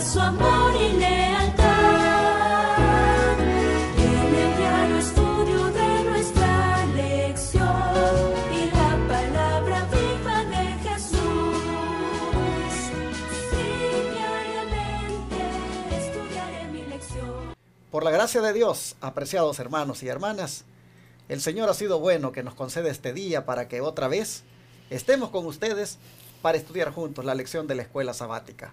muestra su amor y lealtad. En el diario estudio de nuestra lección y la palabra viva de Jesús. Sí, diariamente estudiaré mi lección. Por la gracia de Dios, apreciados hermanos y hermanas, el Señor ha sido bueno que nos concede este día para que otra vez estemos con ustedes para estudiar juntos la lección de la escuela sabática.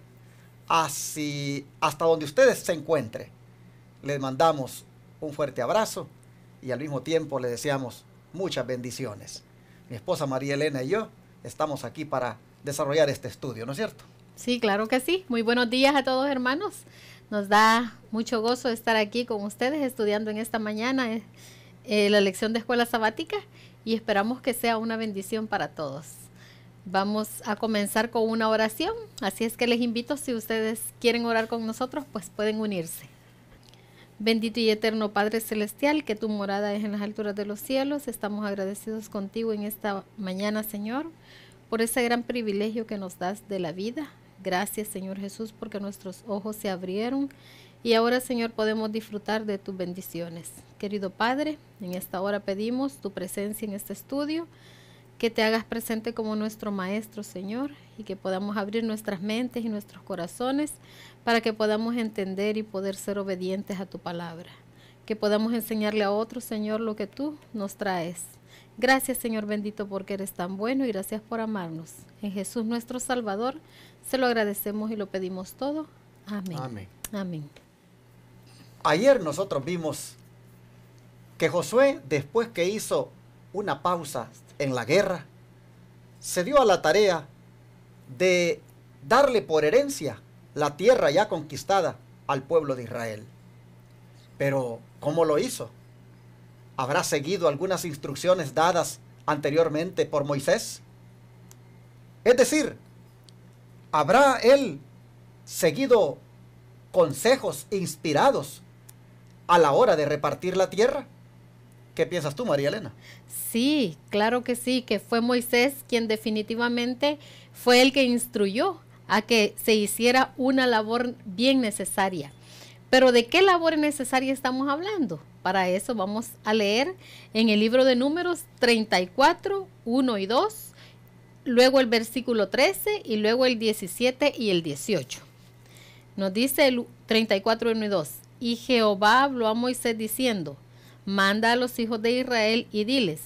Así, hasta donde ustedes se encuentren, les mandamos un fuerte abrazo y al mismo tiempo les deseamos muchas bendiciones. Mi esposa María Elena y yo estamos aquí para desarrollar este estudio, ¿no es cierto? Sí, claro que sí. Muy buenos días a todos, hermanos. Nos da mucho gozo estar aquí con ustedes estudiando en esta mañana la lección de escuela sabática y esperamos que sea una bendición para todos. Vamos a comenzar con una oración, así es que les invito, si ustedes quieren orar con nosotros, pues pueden unirse. Bendito y eterno Padre Celestial, que tu morada es en las alturas de los cielos, estamos agradecidos contigo en esta mañana, Señor, por ese gran privilegio que nos das de la vida. Gracias, Señor Jesús, porque nuestros ojos se abrieron y ahora, Señor, podemos disfrutar de tus bendiciones. Querido Padre, en esta hora pedimos tu presencia en este estudio, que te hagas presente como nuestro Maestro, Señor, y que podamos abrir nuestras mentes y nuestros corazones para que podamos entender y poder ser obedientes a tu palabra. Que podamos enseñarle a otros, Señor, lo que tú nos traes. Gracias, Señor bendito, porque eres tan bueno y gracias por amarnos. En Jesús nuestro Salvador, se lo agradecemos y lo pedimos todo. Amén. Amén. Amén. Ayer nosotros vimos que Josué, después que hizo una pausa en la guerra, se dio a la tarea de darle por herencia la tierra ya conquistada al pueblo de Israel. Pero, ¿cómo lo hizo? ¿Habrá seguido algunas instrucciones dadas anteriormente por Moisés? Es decir, ¿habrá él seguido consejos inspirados a la hora de repartir la tierra? ¿Qué piensas tú, María Elena? Sí, claro que sí, que fue Moisés quien definitivamente fue el que instruyó a que se hiciera una labor bien necesaria. Pero ¿de qué labor necesaria estamos hablando? Para eso vamos a leer en el libro de Números 34, 1 y 2, luego el versículo 13 y luego el 17 y el 18. Nos dice el 34, 1 y 2. Y Jehová habló a Moisés diciendo: manda a los hijos de Israel y diles: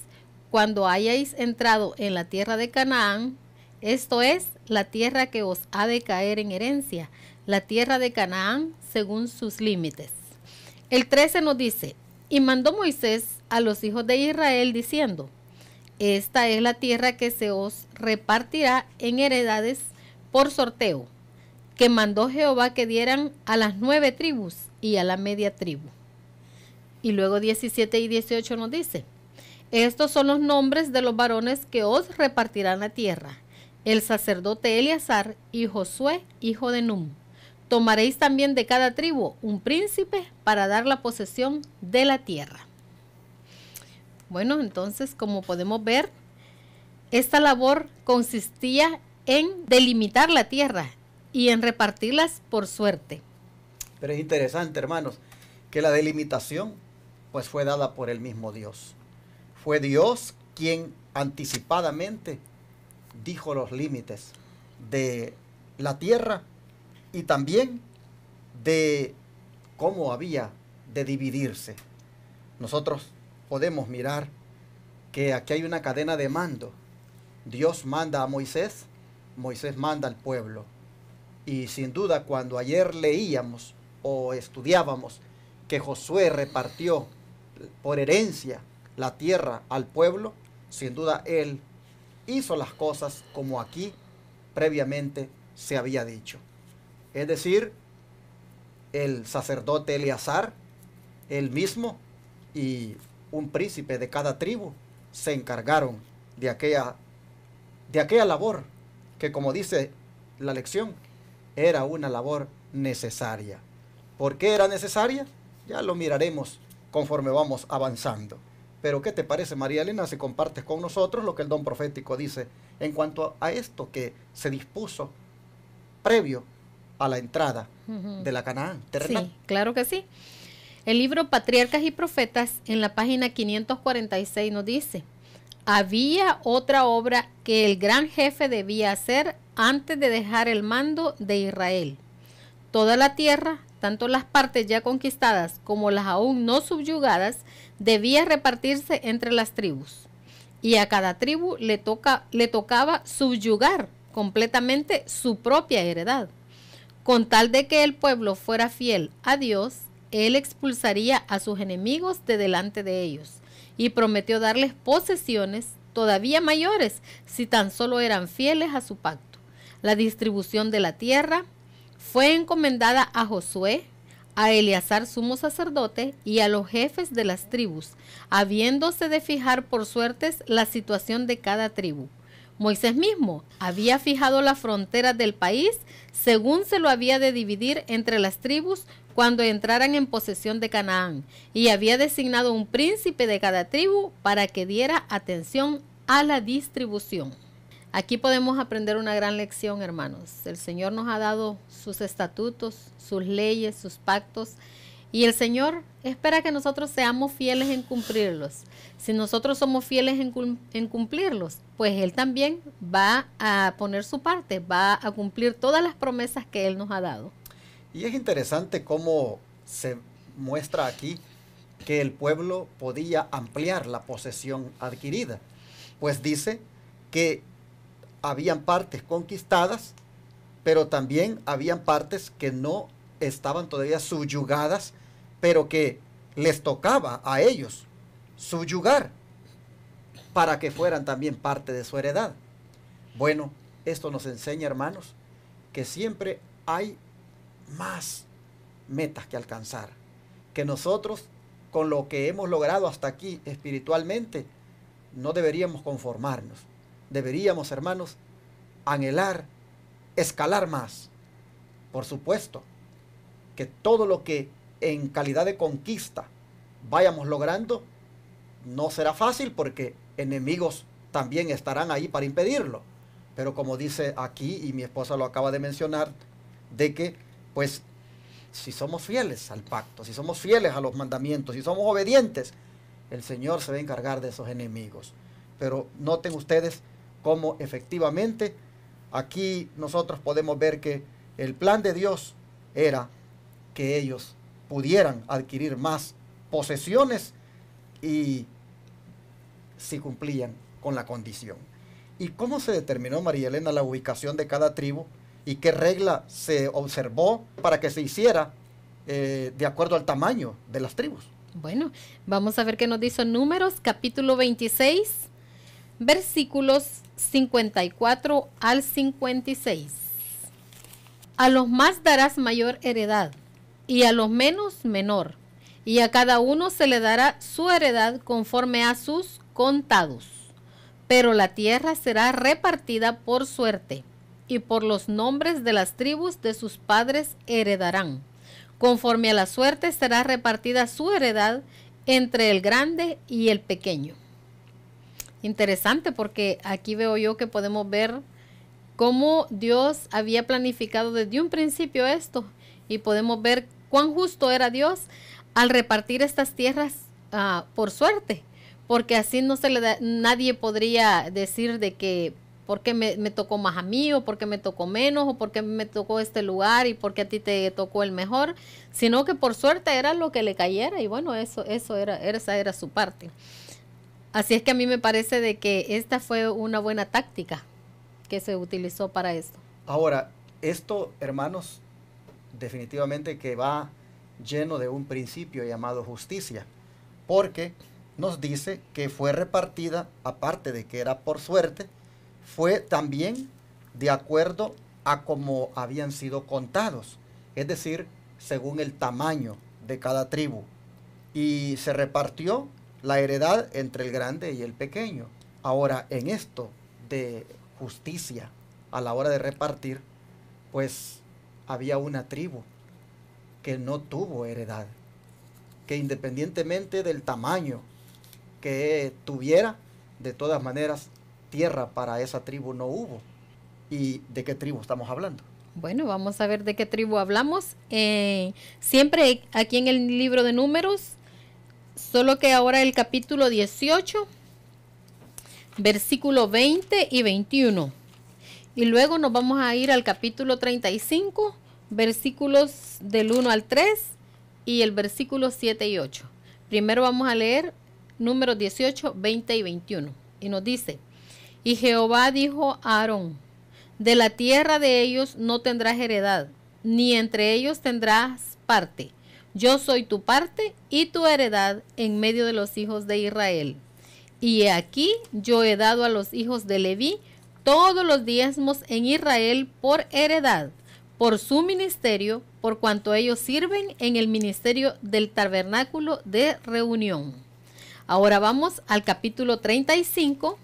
cuando hayáis entrado en la tierra de Canaán, esto es, la tierra que os ha de caer en herencia, la tierra de Canaán según sus límites. El 13 nos dice: y mandó Moisés a los hijos de Israel diciendo: esta es la tierra que se os repartirá en heredades por sorteo, que mandó Jehová que dieran a las 9 tribus y a la media tribu. Y luego 17 y 18 nos dice: estos son los nombres de los varones que os repartirán la tierra: el sacerdote Eleazar y Josué, hijo de Nun. Tomaréis también de cada tribu un príncipe para dar la posesión de la tierra. Bueno, entonces, como podemos ver, esta labor consistía en delimitar la tierra y en repartirlas por suerte. Pero es interesante, hermanos, que la delimitación pues fue dada por el mismo Dios. Fue Dios quien anticipadamente dijo los límites de la tierra y también de cómo había de dividirse. Nosotros podemos mirar que aquí hay una cadena de mando. Dios manda a Moisés, Moisés manda al pueblo. Y sin duda, cuando ayer leíamos o estudiábamos que Josué repartió por herencia la tierra al pueblo, sin duda él hizo las cosas como aquí previamente se había dicho. Es decir, el sacerdote Eleazar, él mismo y un príncipe de cada tribu se encargaron de aquella labor que, como dice la lección, era una labor necesaria. ¿Por qué era necesaria? Ya lo miraremos conforme vamos avanzando. Pero ¿qué te parece, María Elena, si compartes con nosotros lo que el don profético dice en cuanto a esto que se dispuso previo a la entrada de la Canaán terrenal. Sí, claro que sí. El libro Patriarcas y Profetas, en la página 546, nos dice: había otra obra que el gran jefe debía hacer antes de dejar el mando de Israel. Toda la tierra, tanto las partes ya conquistadas como las aún no subyugadas, debía repartirse entre las tribus. Y a cada tribu le tocaba subyugar completamente su propia heredad. Con tal de que el pueblo fuera fiel a Dios, él expulsaría a sus enemigos de delante de ellos, y prometió darles posesiones todavía mayores si tan solo eran fieles a su pacto. La distribución de la tierra fue encomendada a Josué, a Eleazar sumo sacerdote y a los jefes de las tribus, habiéndose de fijar por suertes la situación de cada tribu. Moisés mismo había fijado las fronteras del país según se lo había de dividir entre las tribus cuando entraran en posesión de Canaán, y había designado un príncipe de cada tribu para que diera atención a la distribución. Aquí podemos aprender una gran lección, hermanos. El Señor nos ha dado sus estatutos, sus leyes, sus pactos, y el Señor espera que nosotros seamos fieles en cumplirlos. Si nosotros somos fieles en cumplirlos, pues Él también va a poner su parte, va a cumplir todas las promesas que Él nos ha dado. Y es interesante cómo se muestra aquí que el pueblo podía ampliar la posesión adquirida, pues dice que habían partes conquistadas, pero también habían partes que no estaban todavía subyugadas, pero que les tocaba a ellos subyugar para que fueran también parte de su heredad. Bueno, esto nos enseña, hermanos, que siempre hay más metas que alcanzar, que nosotros con lo que hemos logrado hasta aquí espiritualmente no deberíamos conformarnos. Deberíamos, hermanos, anhelar, escalar más. Por supuesto que todo lo que en calidad de conquista vayamos logrando no será fácil, porque enemigos también estarán ahí para impedirlo. Pero como dice aquí, y mi esposa lo acaba de mencionar, de que pues si somos fieles al pacto, si somos fieles a los mandamientos, si somos obedientes, el Señor se va a encargar de esos enemigos. Pero noten ustedes cómo efectivamente aquí nosotros podemos ver que el plan de Dios era que ellos pudieran adquirir más posesiones, y si cumplían con la condición. ¿Y cómo se determinó, María Elena, la ubicación de cada tribu? ¿Y qué regla se observó para que se hiciera de acuerdo al tamaño de las tribus? Bueno, vamos a ver qué nos dice Números, capítulo 26, versículos 54 al 56. A los más darás mayor heredad, y a los menos menor, y a cada uno se le dará su heredad conforme a sus contados. Pero la tierra será repartida por suerte, y por los nombres de las tribus de sus padres heredarán. Conforme a la suerte será repartida su heredad entre el grande y el pequeño. Interesante, porque aquí veo yo que podemos ver cómo Dios había planificado desde un principio esto, y podemos ver cuán justo era Dios al repartir estas tierras por suerte, porque así no se le da, nadie podría decir de que por qué me tocó más a mí, o por qué me tocó menos, o por qué me tocó este lugar y por qué a ti te tocó el mejor, sino que por suerte era lo que le cayera, y bueno, esa era su parte. Así es que a mí me parece de que esta fue una buena táctica que se utilizó para esto. Ahora, esto, hermanos, definitivamente que va lleno de un principio llamado justicia, porque nos dice que fue repartida, aparte de que era por suerte, fue también de acuerdo a cómo habían sido contados, es decir, según el tamaño de cada tribu, y se repartió la heredad entre el grande y el pequeño. Ahora, en esto de justicia a la hora de repartir, pues había una tribu que no tuvo heredad, que independientemente del tamaño que tuviera, de todas maneras, tierra para esa tribu no hubo. ¿Y de qué tribu estamos hablando? Bueno, vamos a ver de qué tribu hablamos. Siempre aquí en el libro de Números, solo que ahora el capítulo 18, versículo 20 y 21. Y luego nos vamos a ir al capítulo 35, versículos del 1 al 3 y el versículo 7 y 8. Primero vamos a leer Números 18, 20 y 21. Y nos dice, y Jehová dijo a Aarón, de la tierra de ellos no tendrás heredad, ni entre ellos tendrás parte. Yo soy tu parte y tu heredad en medio de los hijos de Israel. Y aquí yo he dado a los hijos de Leví todos los diezmos en Israel por heredad, por su ministerio, por cuanto ellos sirven en el ministerio del tabernáculo de reunión. Ahora vamos al capítulo 35,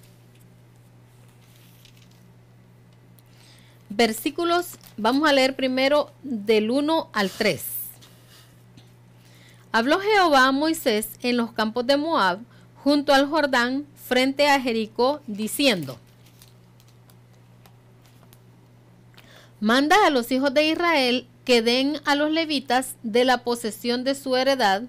versículos, vamos a leer primero del 1 al 3. Habló Jehová a Moisés en los campos de Moab, junto al Jordán, frente a Jericó, diciendo, manda a los hijos de Israel que den a los levitas de la posesión de su heredad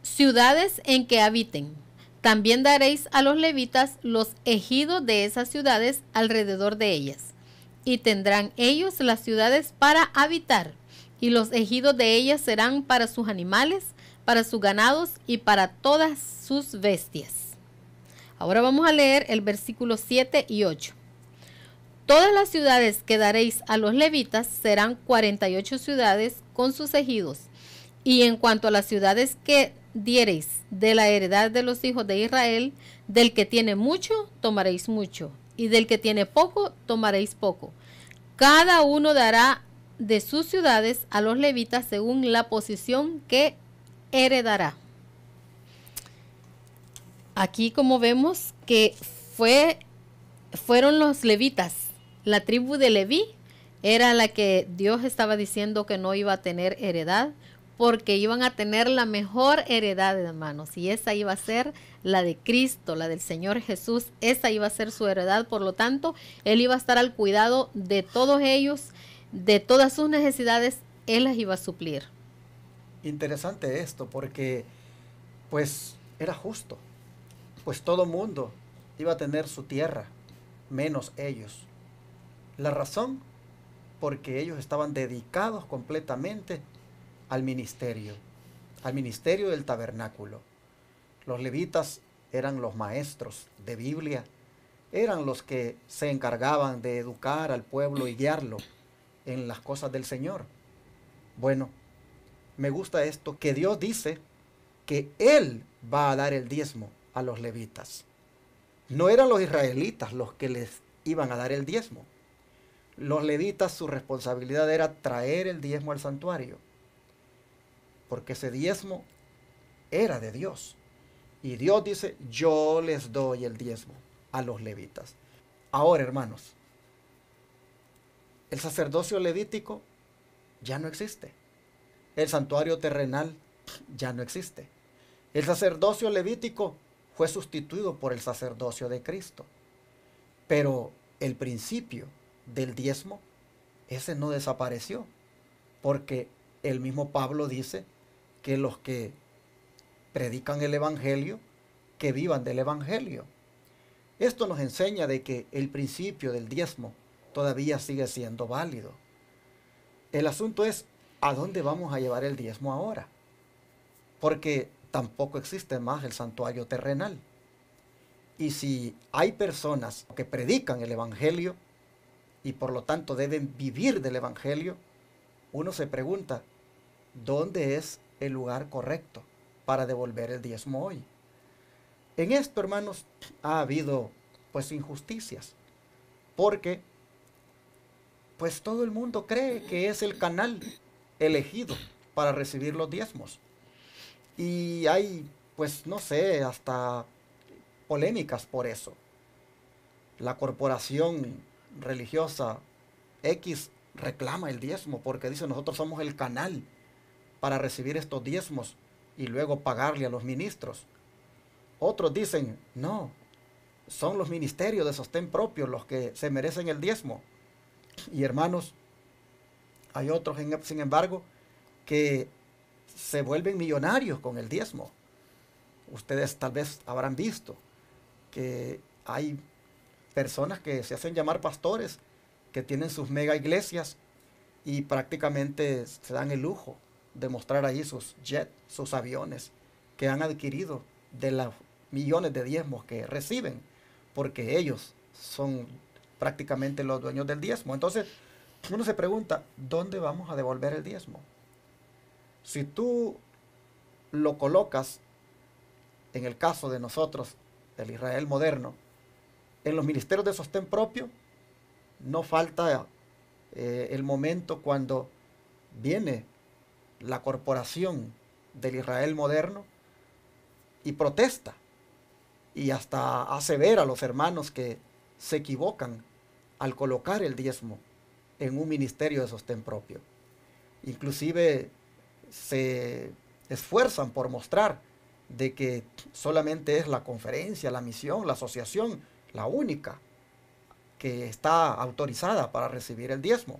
ciudades en que habiten. También daréis a los levitas los ejidos de esas ciudades alrededor de ellas. Y tendrán ellos las ciudades para habitar, y los ejidos de ellas serán para sus animales, para sus ganados y para todas sus bestias. Ahora vamos a leer el versículo 7 y 8. Todas las ciudades que daréis a los levitas serán 48 ciudades con sus ejidos. Y en cuanto a las ciudades que diereis de la heredad de los hijos de Israel, del que tiene mucho, tomaréis mucho, y del que tiene poco, tomaréis poco. Cada uno dará de sus ciudades a los levitas según la posición que heredará. Aquí, como vemos, que fueron los levitas. La tribu de Leví era la que Dios estaba diciendo que no iba a tener heredad, porque iban a tener la mejor heredad, hermanos, y esa iba a ser la de Cristo, la del Señor Jesús. Esa iba a ser su heredad. Por lo tanto, Él iba a estar al cuidado de todos ellos, de todas sus necesidades, Él las iba a suplir. Interesante esto, porque pues era justo, pues todo mundo iba a tener su tierra, menos ellos. La razón, porque ellos estaban dedicados completamente al ministerio del tabernáculo. Los levitas eran los maestros de Biblia, eran los que se encargaban de educar al pueblo y guiarlo en las cosas del Señor. Bueno, me gusta esto, que Dios dice que Él va a dar el diezmo a los levitas. No eran los israelitas los que les iban a dar el diezmo. Los levitas, su responsabilidad era traer el diezmo al santuario, porque ese diezmo era de Dios. Y Dios dice, yo les doy el diezmo a los levitas. Ahora, hermanos, el sacerdocio levítico ya no existe. El santuario terrenal ya no existe. El sacerdocio levítico fue sustituido por el sacerdocio de Cristo. Pero el principio del diezmo, ese no desapareció, porque el mismo Pablo dice que los que predican el evangelio, que vivan del evangelio. Esto nos enseña de que el principio del diezmo todavía sigue siendo válido. El asunto es, ¿a dónde vamos a llevar el diezmo ahora? Porque tampoco existe más el santuario terrenal. Y si hay personas que predican el evangelio y por lo tanto deben vivir del evangelio, uno se pregunta, ¿dónde es el lugar correcto para devolver el diezmo hoy? En esto, hermanos, ha habido pues injusticias, porque pues todo el mundo cree que es el canal elegido para recibir los diezmos. Y hay, pues no sé, hasta polémicas por eso. La corporación religiosa X reclama el diezmo porque dice, nosotros somos el canal para recibir estos diezmos y luego pagarle a los ministros. Otros dicen, no, son los ministerios de sostén propio los que se merecen el diezmo. Y hermanos, hay otros, sin embargo, que se vuelven millonarios con el diezmo. Ustedes tal vez habrán visto que hay personas que se hacen llamar pastores, que tienen sus mega iglesias y prácticamente se dan el lujo de mostrar ahí sus jets, sus aviones que han adquirido de los millones de diezmos que reciben, porque ellos son prácticamente los dueños del diezmo. Entonces, uno se pregunta, ¿dónde vamos a devolver el diezmo? Si tú lo colocas, en el caso de nosotros, el Israel moderno, en los ministerios de sostén propio, no falta el momento cuando viene la corporación del Israel moderno y protesta y hasta hace ver a los hermanos que se equivocan al colocar el diezmo en un ministerio de sostén propio. Inclusive se esfuerzan por mostrar de que solamente es la conferencia, la misión, la asociación, la única que está autorizada para recibir el diezmo.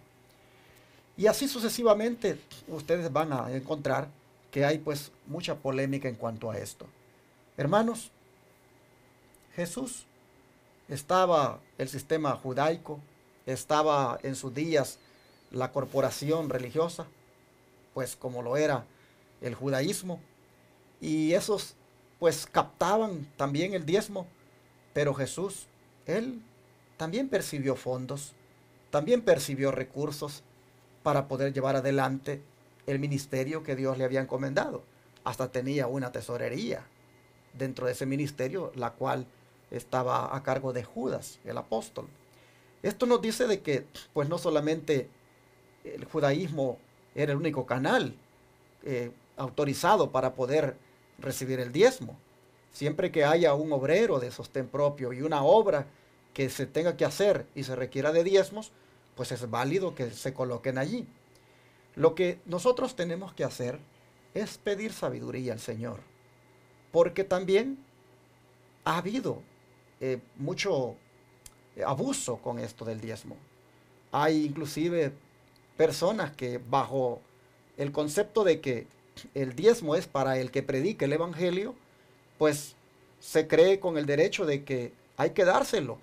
Y así sucesivamente ustedes van a encontrar que hay pues mucha polémica en cuanto a esto. Hermanos, Jesús estaba el sistema judaico, estaba en sus días la corporación religiosa, pues como lo era el judaísmo, y esos pues captaban también el diezmo, pero Jesús, él también percibió fondos, también percibió recursos para poder llevar adelante el ministerio que Dios le había encomendado. Hasta tenía una tesorería dentro de ese ministerio, la cual estaba a cargo de Judas, el apóstol. Esto nos dice de que pues no solamente el judaísmo era el único canal autorizado para poder recibir el diezmo. Siempre que haya un obrero de sostén propio y una obra que se tenga que hacer y se requiera de diezmos, pues es válido que se coloquen allí. Lo que nosotros tenemos que hacer es pedir sabiduría al Señor, porque también ha habido mucho abuso con esto del diezmo. Hay inclusive personas que bajo el concepto de que el diezmo es para el que predique el evangelio, pues se cree con el derecho de que hay que dárselo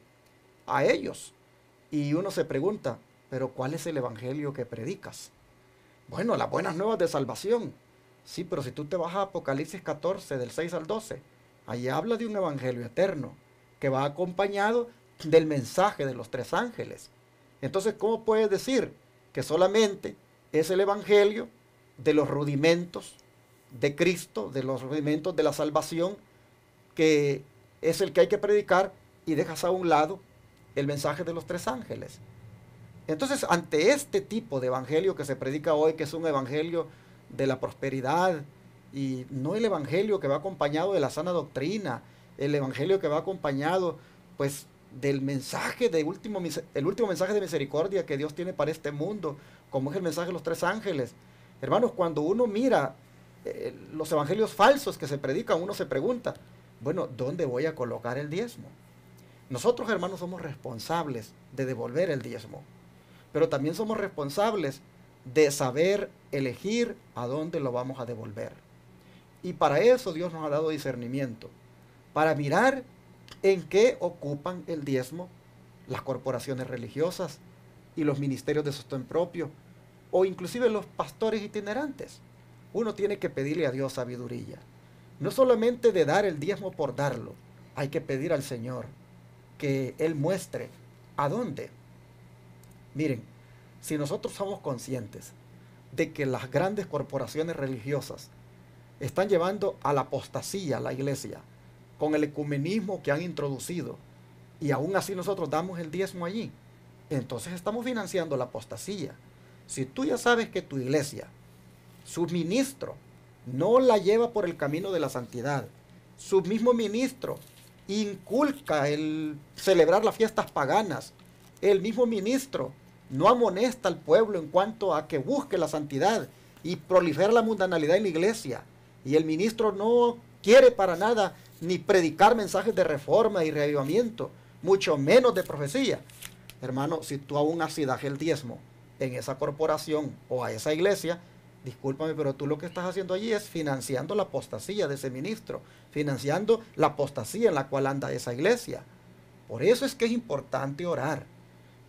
a ellos. Y uno se pregunta, ¿pero cuál es el evangelio que predicas? Bueno, las buenas nuevas de salvación. Sí, pero si tú te vas a Apocalipsis 14, del 6 al 12, ahí habla de un evangelio eterno, que va acompañado del mensaje de los 3 ángeles. Entonces, ¿cómo puedes decir que solamente es el evangelio de los rudimentos de Cristo, de los rudimentos de la salvación, que es el que hay que predicar, y dejas a un lado el mensaje de los 3 ángeles? Entonces, ante este tipo de evangelio que se predica hoy, que es un evangelio de la prosperidad, y no el evangelio que va acompañado de la sana doctrina, el evangelio que va acompañado pues del mensaje el último mensaje de misericordia que Dios tiene para este mundo, como es el mensaje de los 3 ángeles. Hermanos, cuando uno mira los evangelios falsos que se predican, uno se pregunta, bueno, ¿dónde voy a colocar el diezmo? Nosotros, hermanos, somos responsables de devolver el diezmo, pero también somos responsables de saber elegir a dónde lo vamos a devolver. Y para eso Dios nos ha dado discernimiento, para mirar en qué ocupan el diezmo las corporaciones religiosas y los ministerios de sostén propio, o inclusive los pastores itinerantes. Uno tiene que pedirle a Dios sabiduría, no solamente de dar el diezmo por darlo, hay que pedir al Señor que Él muestre a dónde. Miren, si nosotros somos conscientes de que las grandes corporaciones religiosas están llevando a la apostasía a la iglesia con el ecumenismo que han introducido, y aún así nosotros damos el diezmo allí, entonces estamos financiando la apostasía. Si tú ya sabes que tu iglesia, su ministro, no la lleva por el camino de la santidad, su mismo ministro inculca el celebrar las fiestas paganas, el mismo ministro no amonesta al pueblo en cuanto a que busque la santidad y prolifera la mundanalidad en la iglesia, y el ministro no quiere para nada ni predicar mensajes de reforma y reavivamiento, mucho menos de profecía, hermano, si tú aún así das el diezmo en esa corporación o a esa iglesia, discúlpame, pero tú lo que estás haciendo allí es financiando la apostasía de ese ministro, financiando la apostasía en la cual anda esa iglesia. Por eso es que es importante orar.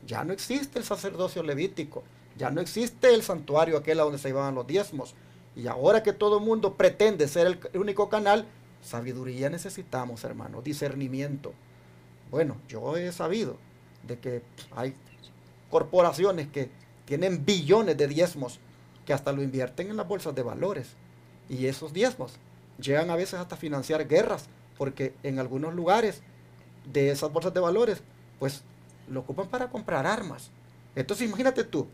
Ya no existe el sacerdocio levítico, ya no existe el santuario aquel a donde se llevaban los diezmos. Y ahora que todo el mundo pretende ser el único canal, sabiduría necesitamos, hermano, discernimiento. Bueno, yo he sabido de que hay corporaciones que tienen billones de diezmos que hasta lo invierten en las bolsas de valores. Y esos diezmos llegan a veces hasta financiar guerras, porque en algunos lugares de esas bolsas de valores, pues lo ocupan para comprar armas. Entonces imagínate tú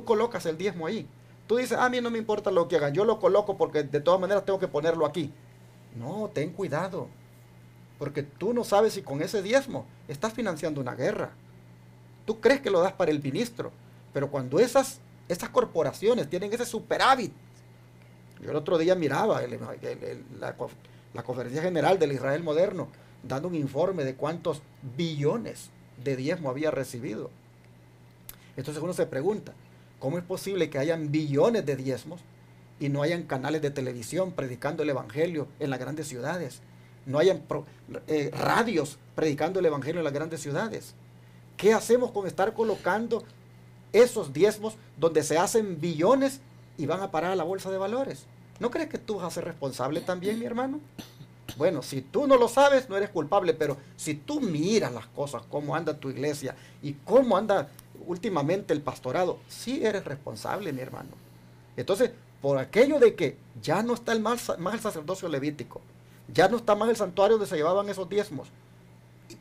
colocas el diezmo ahí. Tú dices, a mí no me importa lo que hagan, yo lo coloco porque de todas maneras tengo que ponerlo aquí. No, ten cuidado, porque tú no sabes si con ese diezmo estás financiando una guerra. Tú crees que lo das para el ministro, pero cuando esas corporaciones tienen ese superávit. Yo el otro día miraba la Conferencia General del Israel Moderno dando un informe de cuántos billones de diezmo había recibido. Entonces uno se pregunta, ¿cómo es posible que hayan billones de diezmos y no hayan canales de televisión predicando el evangelio en las grandes ciudades? No hayan radios predicando el evangelio en las grandes ciudades. ¿Qué hacemos con estar colocando esos diezmos donde se hacen billones y van a parar a la bolsa de valores? ¿No crees que tú vas a ser responsable también, mi hermano? Bueno, si tú no lo sabes, no eres culpable, pero si tú miras las cosas, cómo anda tu iglesia y cómo anda últimamente el pastorado, sí eres responsable, mi hermano. Entonces, por aquello de que ya no está más el sacerdocio levítico, ya no está más el santuario donde se llevaban esos diezmos,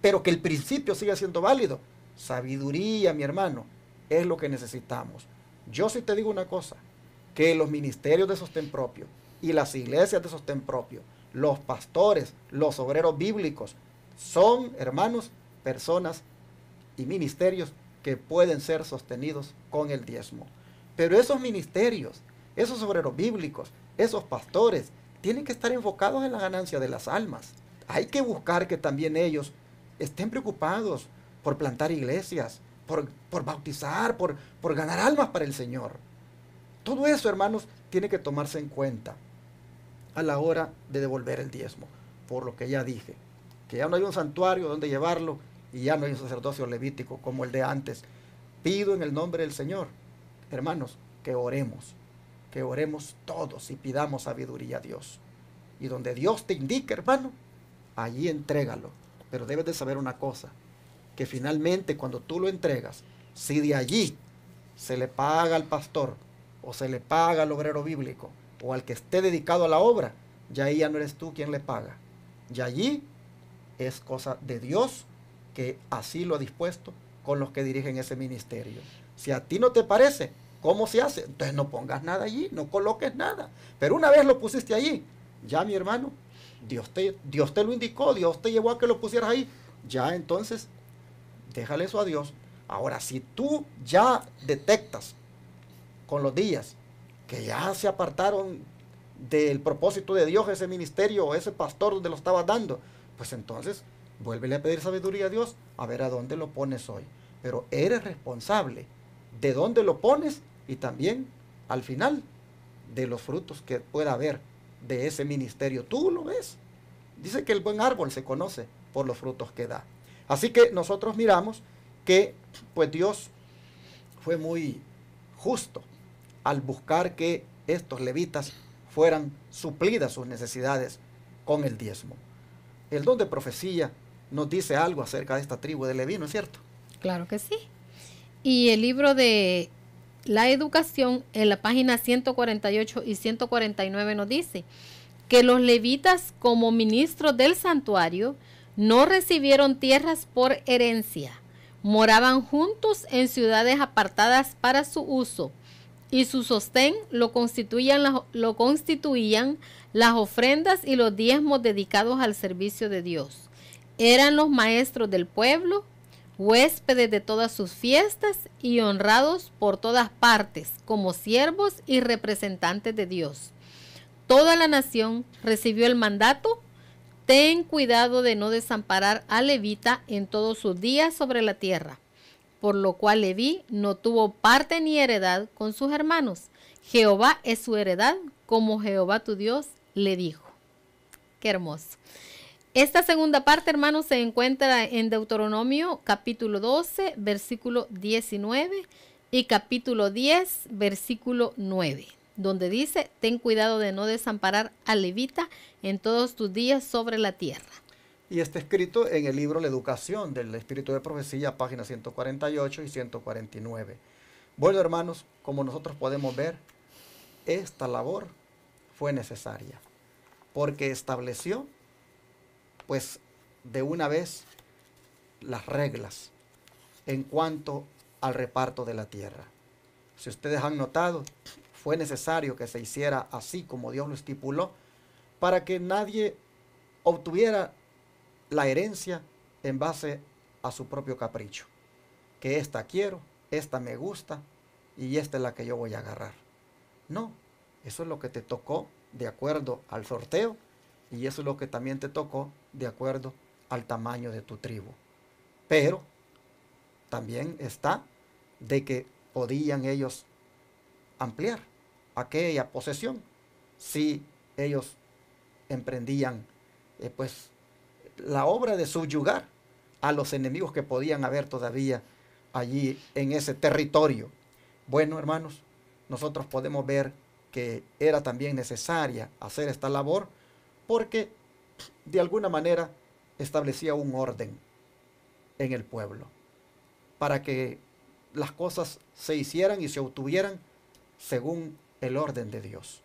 pero que el principio sigue siendo válido, sabiduría, mi hermano, es lo que necesitamos. Yo sí te digo una cosa, que los ministerios de sostén propio y las iglesias de sostén propio, los pastores, los obreros bíblicos, son, hermanos, personas y ministerios que pueden ser sostenidos con el diezmo. Pero esos ministerios, esos obreros bíblicos, esos pastores, tienen que estar enfocados en la ganancia de las almas. Hay que buscar que también ellos estén preocupados por plantar iglesias, por bautizar, por ganar almas para el Señor. Todo eso, hermanos, tiene que tomarse en cuenta a la hora de devolver el diezmo. Por lo que ya dije, que ya no hay un santuario donde llevarlo y ya no hay un sacerdocio levítico como el de antes. Pido en el nombre del Señor, hermanos, que oremos todos y pidamos sabiduría a Dios. Y donde Dios te indique, hermano, allí entrégalo. Pero debes de saber una cosa, que finalmente cuando tú lo entregas, si de allí se le paga al pastor o se le paga al obrero bíblico o al que esté dedicado a la obra, ya ahí ya no eres tú quien le paga. Y allí es cosa de Dios, que así lo ha dispuesto con los que dirigen ese ministerio. Si a ti no te parece cómo se hace, entonces no pongas nada allí, no coloques nada. Pero una vez lo pusiste allí, ya, mi hermano, Dios te lo indicó, Dios te llevó a que lo pusieras ahí, ya entonces déjale eso a Dios. Ahora, si tú ya detectas con los días que ya se apartaron del propósito de Dios ese ministerio o ese pastor donde lo estabas dando, pues entonces vuélvele a pedir sabiduría a Dios, a ver a dónde lo pones hoy. Pero eres responsable de dónde lo pones y también al final de los frutos que pueda haber de ese ministerio. Tú lo ves. Dice que el buen árbol se conoce por los frutos que da. Así que nosotros miramos que pues Dios fue muy justo al buscar que estos levitas fueran suplidas sus necesidades con el diezmo. El don de profecía nos dice algo acerca de esta tribu de Leví, ¿no es cierto? Claro que sí. Y el libro de la educación, en la página 148 y 149 nos dice que los levitas como ministros del santuario no recibieron tierras por herencia, moraban juntos en ciudades apartadas para su uso, y su sostén lo constituían las ofrendas y los diezmos dedicados al servicio de Dios. Eran los maestros del pueblo, huéspedes de todas sus fiestas y honrados por todas partes como siervos y representantes de Dios. Toda la nación recibió el mandato: ten cuidado de no desamparar al levita en todos sus días sobre la tierra. por lo cual Leví no tuvo parte ni heredad con sus hermanos. Jehová es su heredad, como Jehová tu Dios le dijo. Qué hermoso. Esta segunda parte, hermanos, se encuentra en Deuteronomio capítulo 12, versículo 19 y capítulo 10, versículo 9, donde dice: ten cuidado de no desamparar al levita en todos tus días sobre la tierra. Y está escrito en el libro La Educación del Espíritu de Profecía, páginas 148 y 149. Bueno, hermanos, como nosotros podemos ver, esta labor fue necesaria, porque estableció, pues, de una vez las reglas en cuanto al reparto de la tierra. Si ustedes han notado, fue necesario que se hiciera así como Dios lo estipuló, para que nadie obtuviera la herencia en base a su propio capricho. Que esta quiero, esta me gusta y esta es la que yo voy a agarrar. No, eso es lo que te tocó de acuerdo al sorteo y eso es lo que también te tocó de acuerdo al tamaño de tu tribu. Pero también está de que podían ellos ampliar aquella posesión si ellos emprendían pues la obra de subyugar a los enemigos que podían haber todavía allí en ese territorio. Bueno, hermanos, nosotros podemos ver que era también necesaria hacer esta labor porque de alguna manera establecía un orden en el pueblo para que las cosas se hicieran y se obtuvieran según el orden de Dios.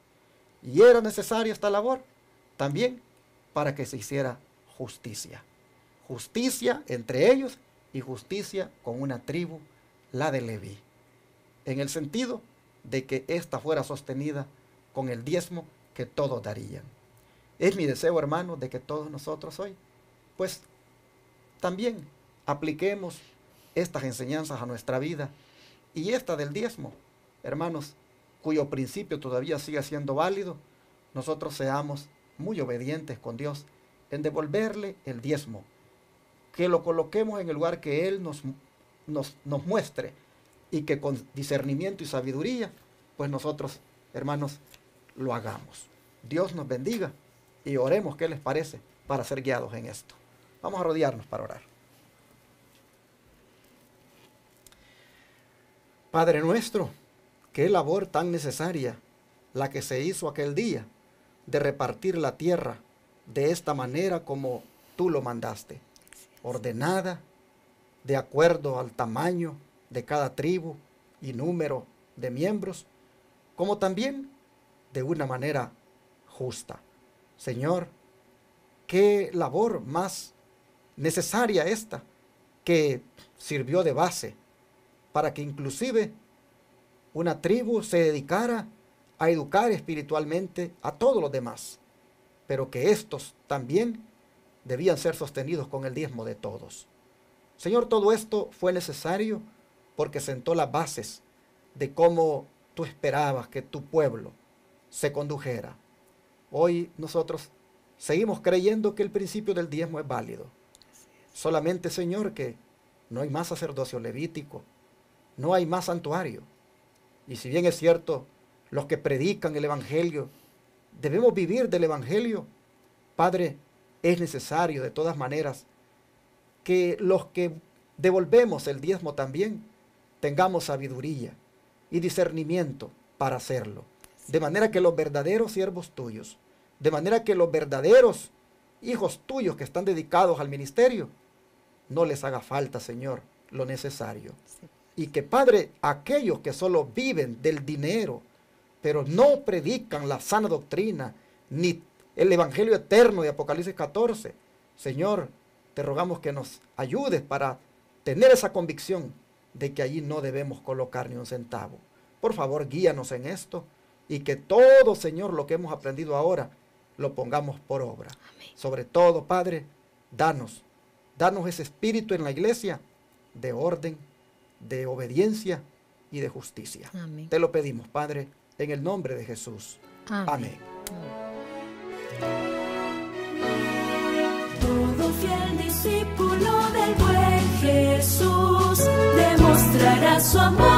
Y era necesaria esta labor también para que se hiciera justicia. Justicia entre ellos y justicia con una tribu, la de Leví. En el sentido de que ésta fuera sostenida con el diezmo que todos darían. Es mi deseo, hermanos, de que todos nosotros hoy, pues, también apliquemos estas enseñanzas a nuestra vida y esta del diezmo, hermanos, cuyo principio todavía sigue siendo válido, nosotros seamos muy obedientes con Dios en devolverle el diezmo, que lo coloquemos en el lugar que Él nos muestre y que con discernimiento y sabiduría, pues nosotros, hermanos, lo hagamos. Dios nos bendiga y oremos, ¿qué les parece?, para ser guiados en esto. Vamos a rodearnos para orar. Padre nuestro, qué labor tan necesaria la que se hizo aquel día de repartir la tierra de esta manera como tú lo mandaste, ordenada de acuerdo al tamaño de cada tribu y número de miembros, como también de una manera justa. Señor, qué labor más necesaria esta, que sirvió de base para que inclusive una tribu se dedicara a educar espiritualmente a todos los demás, pero que estos también debían ser sostenidos con el diezmo de todos. Señor, todo esto fue necesario porque sentó las bases de cómo tú esperabas que tu pueblo se condujera. Hoy nosotros seguimos creyendo que el principio del diezmo es válido. Solamente, Señor, que no hay más sacerdocio levítico, no hay más santuario. Y si bien es cierto, los que predican el Evangelio, debemos vivir del Evangelio, Padre, es necesario de todas maneras que los que devolvemos el diezmo también tengamos sabiduría y discernimiento para hacerlo. De manera que los verdaderos siervos tuyos, de manera que los verdaderos hijos tuyos que están dedicados al ministerio, no les haga falta, Señor, lo necesario. Sí. Y que, Padre, aquellos que solo viven del dinero, pero no predican la sana doctrina, ni el Evangelio eterno de Apocalipsis 14, Señor, te rogamos que nos ayudes para tener esa convicción de que allí no debemos colocar ni un centavo. Por favor, guíanos en esto y que todo, Señor, lo que hemos aprendido ahora, lo pongamos por obra. Amén. Sobre todo, Padre, danos ese espíritu en la iglesia de orden, de obediencia y de justicia. Amén. Te lo pedimos, Padre, en el nombre de Jesús. Amén. Amén. Todo fiel discípulo del buen Jesús, su amor.